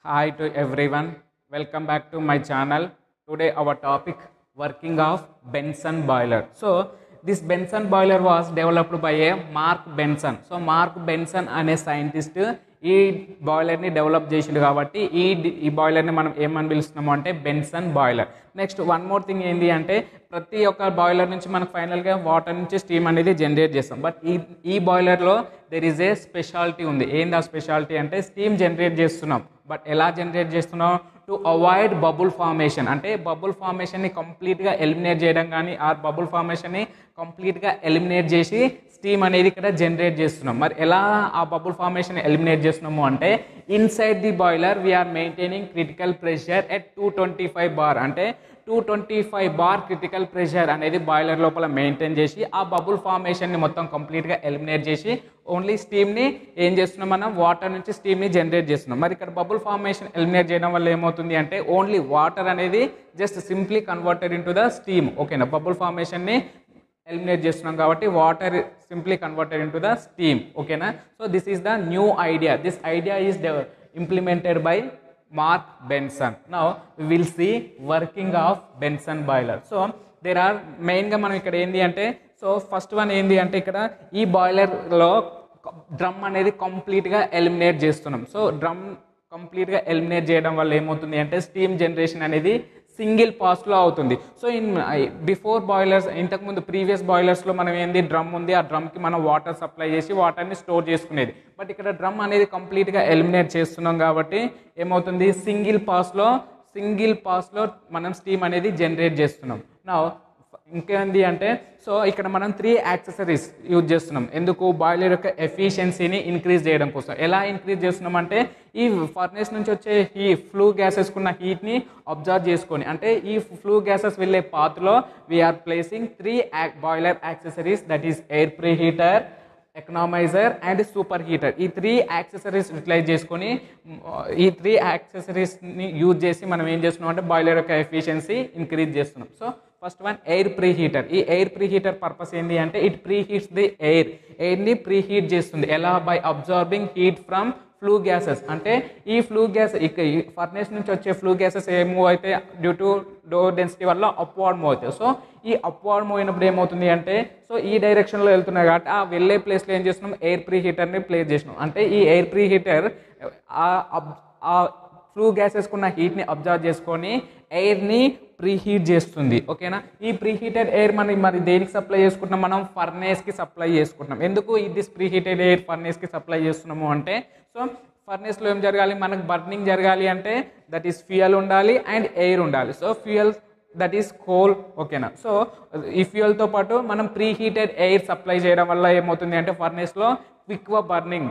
Hi to everyone. Welcome back to my channel. Today our topic working of Benson boiler. So this Benson boiler was developed by a Mark Benson. So Mark Benson అనే scientist ఈ బాయిలర్ని develop చేసిండు కాబట్టి ఈ బాయిలర్ని మనం ఏమని పిలుస్తున్నాము అంటే Benson boiler. Next one more thing ఏంటి అంటే ప్రతి ఒక్క బాయిలర్ నుంచి మనకు ఫైనల్గా వాటర్ నుంచి స్టీమ్ అనేది జనరేట్ చేస్తాం. బట్ ఈ బాయిలర్లో దెర్ ఈజ్ ఏ స్పెషాలిటీ ఉంది. ఏంది ఆ స్పెషాలిటీ అంటే స్టీమ్ జనరేట్ చేస్తున్నాం. బట్ ఎలా జనరేట్ చేస్తున్నాం? టు అవాయిడ్ బబుల్ ఫార్మేషన్, అంటే బబుల్ ఫార్మేషన్ని కంప్లీట్గా ఎలిమినేట్ చేయడం కానీ ఆ బబుల్ ఫార్మేషన్ని కంప్లీట్గా ఎలిమినేట్ చేసి స్టీమ్ అనేది ఇక్కడ జనరేట్ చేస్తున్నాం. మరి ఎలా ఆ బబుల్ ఫార్మేషన్ ఎలిమినేట్ చేస్తున్నాము అంటే inside the boiler we are maintaining critical pressure at 225 bar, అంటే 225 బార్ క్రిటికల్ ప్రెషర్ అనేది బాయిలర్ లోపల మెయింటైన్ చేసి ఆ బబుల్ ఫార్మేషన్ని మొత్తం కంప్లీట్గా ఎలిమినేట్ చేసి ఓన్లీ స్టీమ్ని ఏం చేస్తున్నాం, మనం వాటర్ నుంచి స్టీమ్ని జనరేట్ చేస్తున్నాం. మరి ఇక్కడ బబుల్ ఫార్మేషన్ ఎలిమినేట్ చేయడం వల్ల ఏమవుతుంది అంటే ఓన్లీ వాటర్ అనేది just simply converted into the steam. ఓకేనా, బబుల్ ఫార్మేషన్ని ఎలిమినేట్ చేస్తున్నాం కాబట్టి water simply converted into the steam. ఓకేనా, so this is the new idea. This idea is implemented by Mark Benson. Now we will see working of Benson boiler. So there are మెయిన్గా మనం ఇక్కడ ఏంటి అంటే so first one ఏంటి అంటే ఇక్కడ ఈ బాయిలర్లో డ్రమ్ అనేది కంప్లీట్గా ఎలిమినేట్ చేస్తున్నాం. సో డ్రమ్ కంప్లీట్గా ఎలిమినేట్ చేయడం వల్ల ఏమవుతుంది అంటే స్టీమ్ జనరేషన్ అనేది సింగిల్ పాస్లో అవుతుంది. సో బిఫోర్ బాయిలర్స్, ఇంతకుముందు ప్రీవియస్ బాయిలర్స్లో మనం ఏంది డ్రమ్ ఉంది, ఆ డ్రమ్కి మనం వాటర్ సప్లై చేసి వాటర్ని స్టోర్ చేసుకునేది. బట్ ఇక్కడ డ్రమ్ అనేది కంప్లీట్గా ఎలిమినేట్ చేస్తున్నాం కాబట్టి ఏమవుతుంది సింగిల్ పాస్లో మనం స్టీమ్ అనేది జనరేట్ చేస్తున్నాం. నా ఇంకేంది అంటే సో ఇక్కడ మనం 3 యాక్సెసరీస్ యూజ్ చేస్తున్నాం. ఎందుకు? బాయిలర్ యొక్క ఎఫిషియన్సీని ఇంక్రీజ్ చేయడం కోసం. ఎలా ఇంక్రీజ్ చేస్తున్నాం అంటే ఈ ఫర్నేస్ నుంచి వచ్చే ఈ ఫ్లూ గ్యాసెస్కున్న హీట్ని అబ్జర్వ్ చేసుకొని, అంటే ఈ ఫ్లూ గ్యాసెస్ వెళ్ళే పాత్లో we are placing 3 boiler accessories, that is air preheater, economiser and superheater. ఈ 3 యాక్సెసరీస్ యూటిలైజ్ చేసుకొని ఈ 3 యాక్సెసరీస్ని యూజ్ చేసి మనం ఏం చేస్తున్నాం అంటే బాయిలర్ యొక్క ఎఫిషియన్సీ ఇంక్రీజ్ చేస్తున్నాం. So first one air preheater. ఈ ఎయిర్ ప్రీ హీటర్ పర్పస్ ఏంటి అంటే ఇట్ ప్రీ హీట్స్ ది ఎయిర్ని ప్రీ హీట్ చేస్తుంది. ఎలా? By absorbing heat from flue gases. అంటే ఈ ఫ్లూ గ్యాస్ ఈ ఫర్నేస్ నుంచి వచ్చే ఫ్లూ గ్యాసెస్ ఏ మూవ్ అయితే డ్యూ టు లో డెన్సిటీ వల్ల అప్వార్డ్ మూవ్ అవుతాయి. సో ఈ అప్వార్డ్ మూవ్ అయినప్పుడు ఏమవుతుంది అంటే సో ఈ డైరెక్షన్లో వెళ్తున్నాయి కాబట్టి ఆ వెళ్ళే ప్లేస్లో ఏం చేస్తున్నాం, ఎయిర్ ప్రీ హీటర్ని ప్లేస్ చేసినాం. అంటే ఈ ఎయిర్ ప్రీ హీటర్ ఆ ఫ్లూ గ్యాసెస్కున్న హీట్ని అబ్జర్వ్ చేసుకొని ఎయిర్ని ప్రీహీట్ చేస్తుంది. ఓకేనా, ఈ ప్రీహీటెడ్ ఎయిర్ మరి దేనికి సప్లై చేసుకుంటున్నాం? మనం ఫర్నేస్కి సప్లై చేసుకుంటున్నాం. ఎందుకు దిస్ ప్రీహీటెడ్ ఎయిర్ ఫర్నేస్కి సప్లై చేస్తున్నాము అంటే సో ఫర్నేస్లో ఏం జరగాలి, మనకు బర్నింగ్ జరగాలి అంటే దట్ ఈస్ ఫ్యూయల్ ఉండాలి అండ్ ఎయిర్ ఉండాలి. So fuel that is coal. ఓకేనా, సో ఈ ఫ్యూయల్తో పాటు మనం ప్రీహీటెడ్ ఎయిర్ సప్లై చేయడం వల్ల ఏమవుతుంది అంటే ఫర్నేస్లో క్విక్గా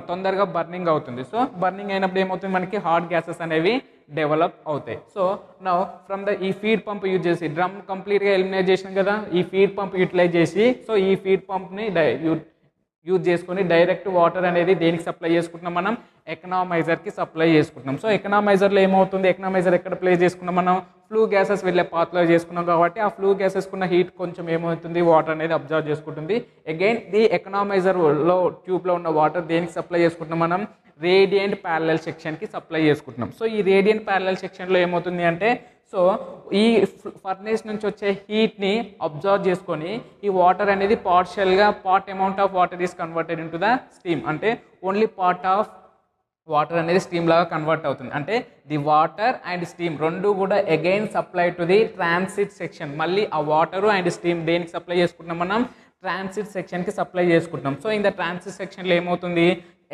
తొందరగా బర్నింగ్ అవుతుంది. సో బర్నింగ్ అయినప్పుడు ఏమవుతుంది, మనకి హాట్ గ్యాసెస్ అనేవి డెవలప్ అవుతాయి. సో నౌ ఫ్రమ్ ఈ ఫీడ్ పంప్ యూజ్ చేసి డ్రమ్ కంప్లీట్గా ఎలిమినేట్ చేసినాం కదా, ఈ ఫీడ్ పంప్ యూటిలైజ్ చేసి సో ఈ ఫీడ్ పంప్ని యూజ్ చేసుకొని డైరెక్ట్ వాటర్ అనేది దేనికి సప్లై చేసుకుంటున్నాం, మనం ఎకనామైజర్కి సప్లై చేసుకుంటున్నాం. సో ఎకనామైజర్లో ఏమవుతుంది, ఎకనామైజర్ ఎక్కడ ప్లేస్ చేసుకున్నాం, మనం ఫ్లూ గ్యాసెస్ వెళ్ళే పాత్రలో చేసుకున్నాం కాబట్టి ఆ ఫ్లూ గ్యాసెస్కున్న హీట్ కొంచెం ఏమవుతుంది, వాటర్ అనేది అబ్జర్వ్ చేసుకుంటుంది. అగైన్ ది ఎకనామైజర్లో ట్యూబ్లో ఉన్న వాటర్ దేనికి సప్లై చేసుకుంటున్నాం, మనం రేడియంట్ ప్యారలల్ సెక్షన్కి సప్లై చేసుకుంటున్నాం. సో ఈ రేడియంట్ ప్యారలల్ సెక్షన్లో ఏమవుతుంది అంటే సో ఈ ఫర్నేస్ నుంచి వచ్చే హీట్ని అబ్జర్వ్ చేసుకొని ఈ వాటర్ అనేది part amount of water is converted into the steam. అంటే ఓన్లీ పార్ట్ ఆఫ్ వాటర్ అనేది స్టీమ్ లాగా కన్వర్ట్ అవుతుంది. అంటే ది వాటర్ అండ్ స్టీమ్ రెండు కూడా again supply to the transit section. మళ్ళీ ఆ వాటర్ అండ్ స్టీమ్ దేనికి సప్లై చేసుకుంటున్నాం, మనం ట్రాన్సిట్ సెక్షన్కి సప్లై చేసుకుంటున్నాం. సో ఇన్ ద ట్రాన్సిట్ సెక్షన్లో ఏమవుతుంది,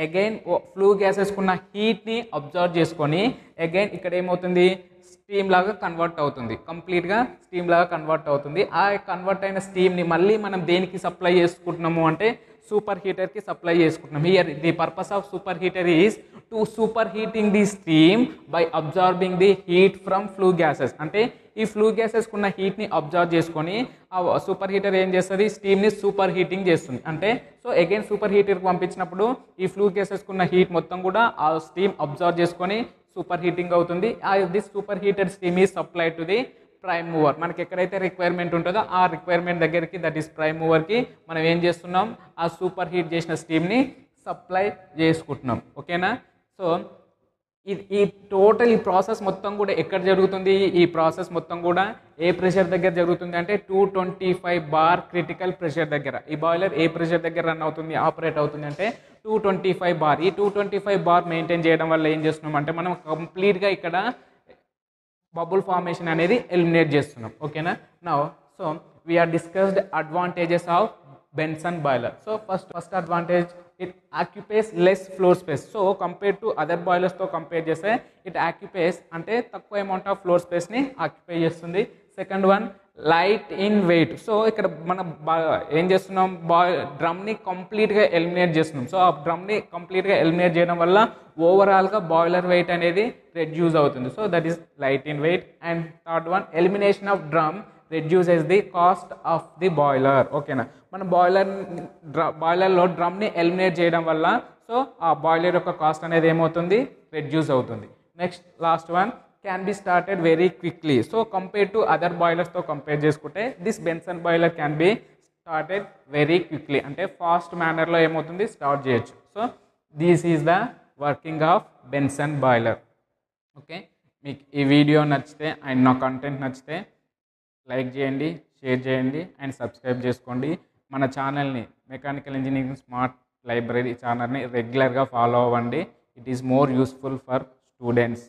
అగైన్ ఫ్లూ గ్యాసెస్కున్న హీట్ని అబ్జర్వ్ చేసుకొని అగైన్ ఇక్కడ ఏమవుతుంది స్టీమ్ లాగా కన్వర్ట్ అవుతుంది, కంప్లీట్గా స్టీమ్ లాగా కన్వర్ట్ అవుతుంది. ఆ కన్వర్ట్ అయిన స్టీమ్ని మళ్ళీ మనం దేనికి సప్లై చేసుకుంటున్నాము అంటే సూపర్ హీటర్కి సప్లై చేసుకుంటున్నాం. Here the purpose of super heater is to super heating the steam by absorbing the heat from flue gases. అంటే ఈ ఫ్లూ గ్యాసెస్కున్న హీట్ని అబ్జర్వ్ చేసుకొని ఆ సూపర్ హీటర్ ఏం చేస్తుంది, స్టీమ్ని సూపర్ హీటింగ్ చేస్తుంది. అంటే సో అగైన్ సూపర్ హీటర్కి పంపించినప్పుడు ఈ ఫ్లూ గ్యాసెస్కున్న హీట్ మొత్తం కూడా ఆ స్టీమ్ అబ్జర్వ్ చేసుకొని సూపర్ హీటింగ్ అవుతుంది. This super heated steam is supply to the prime mover. మనకి ఎక్కడైతే రిక్వైర్మెంట్ ఉంటుందో ఆ రిక్వైర్మెంట్ దగ్గరికి దట్ ఈస్ ప్రైమ్ మూవర్కి మనం ఏం చేస్తున్నాం, ఆ సూపర్ హీట్ చేసిన స్టీమ్ని సప్లై చేసుకుంటున్నాం. ఓకేనా, సో ఈ టోటల్ ఈ ప్రాసెస్ మొత్తం కూడా ఎక్కడ జరుగుతుంది? ఈ ప్రాసెస్ మొత్తం కూడా ఏ ప్రెషర్ దగ్గర జరుగుతుంది అంటే 225 బార్ క్రిటికల్ ప్రెషర్ దగ్గర. ఈ బాయిలర్ ఏ ప్రెషర్ దగ్గర రన్ అవుతుంది, ఆపరేట్ అవుతుంది అంటే 225 బార్. ఈ 225 బార్ మెయింటైన్ చేయడం వల్ల ఏం చేస్తున్నాం అంటే మనం కంప్లీట్గా ఇక్కడ బబుల్ ఫార్మేషన్ అనేది ఎలిమినేట్ చేస్తున్నాం. ఓకేనా? Now so we are discussed advantages of Benson boiler. So first advantage, it occupies less floor space. So compare to other బాయిలర్స్తో కంపేర్ చేస్తే ఇట్ ఆక్యుపేస్ అంటే తక్కువ అమౌంట్ ఆఫ్ ఫ్లోర్ స్పేస్ని ఆక్యుపై చేస్తుంది. Second one, light in weight. So ఇక్కడ మనం ఏం చేస్తున్నాం, డ్రమ్ని కంప్లీట్గా ఎలిమినేట్ చేస్తున్నాం. సో ఆ డ్రమ్ని కంప్లీట్గా ఎలిమినేట్ చేయడం వల్ల ఓవరాల్గా బాయిలర్ వెయిట్ అనేది రెడ్యూస్ అవుతుంది. So that is light in wait. And third one, elimination of drum reduces the cost of the boiler. ఓకేనా? మన బాయిలర్లో డ్రమ్ని ఎలిమినేట్ చేయడం వల్ల సో ఆ బాయిలర్ యొక్క కాస్ట్ అనేది ఏమవుతుంది, రెడ్యూస్ అవుతుంది. Next last one, can be started very quickly. So compare to other బాయిలర్స్తో కంపేర్ చేసుకుంటే this Benson boiler can be started very quickly అంటే ఫాస్ట్ మేనర్లో ఏమవుతుంది, స్టార్ట్ చేయొచ్చు. So this is the working of Benson boiler. Okay, మీకు ఈ video నచ్చితే and నా కంటెంట్ నచ్చితే లైక్ చేయండి, షేర్ చేయండి అండ్ సబ్స్క్రైబ్ చేసుకోండి. మన ఛానల్ని మెకానికల్ ఇంజనీరింగ్ స్మార్ట్ లైబ్రరీ ఛానల్ని రెగ్యులర్గా ఫాలో అవ్వండి. It is more useful for students.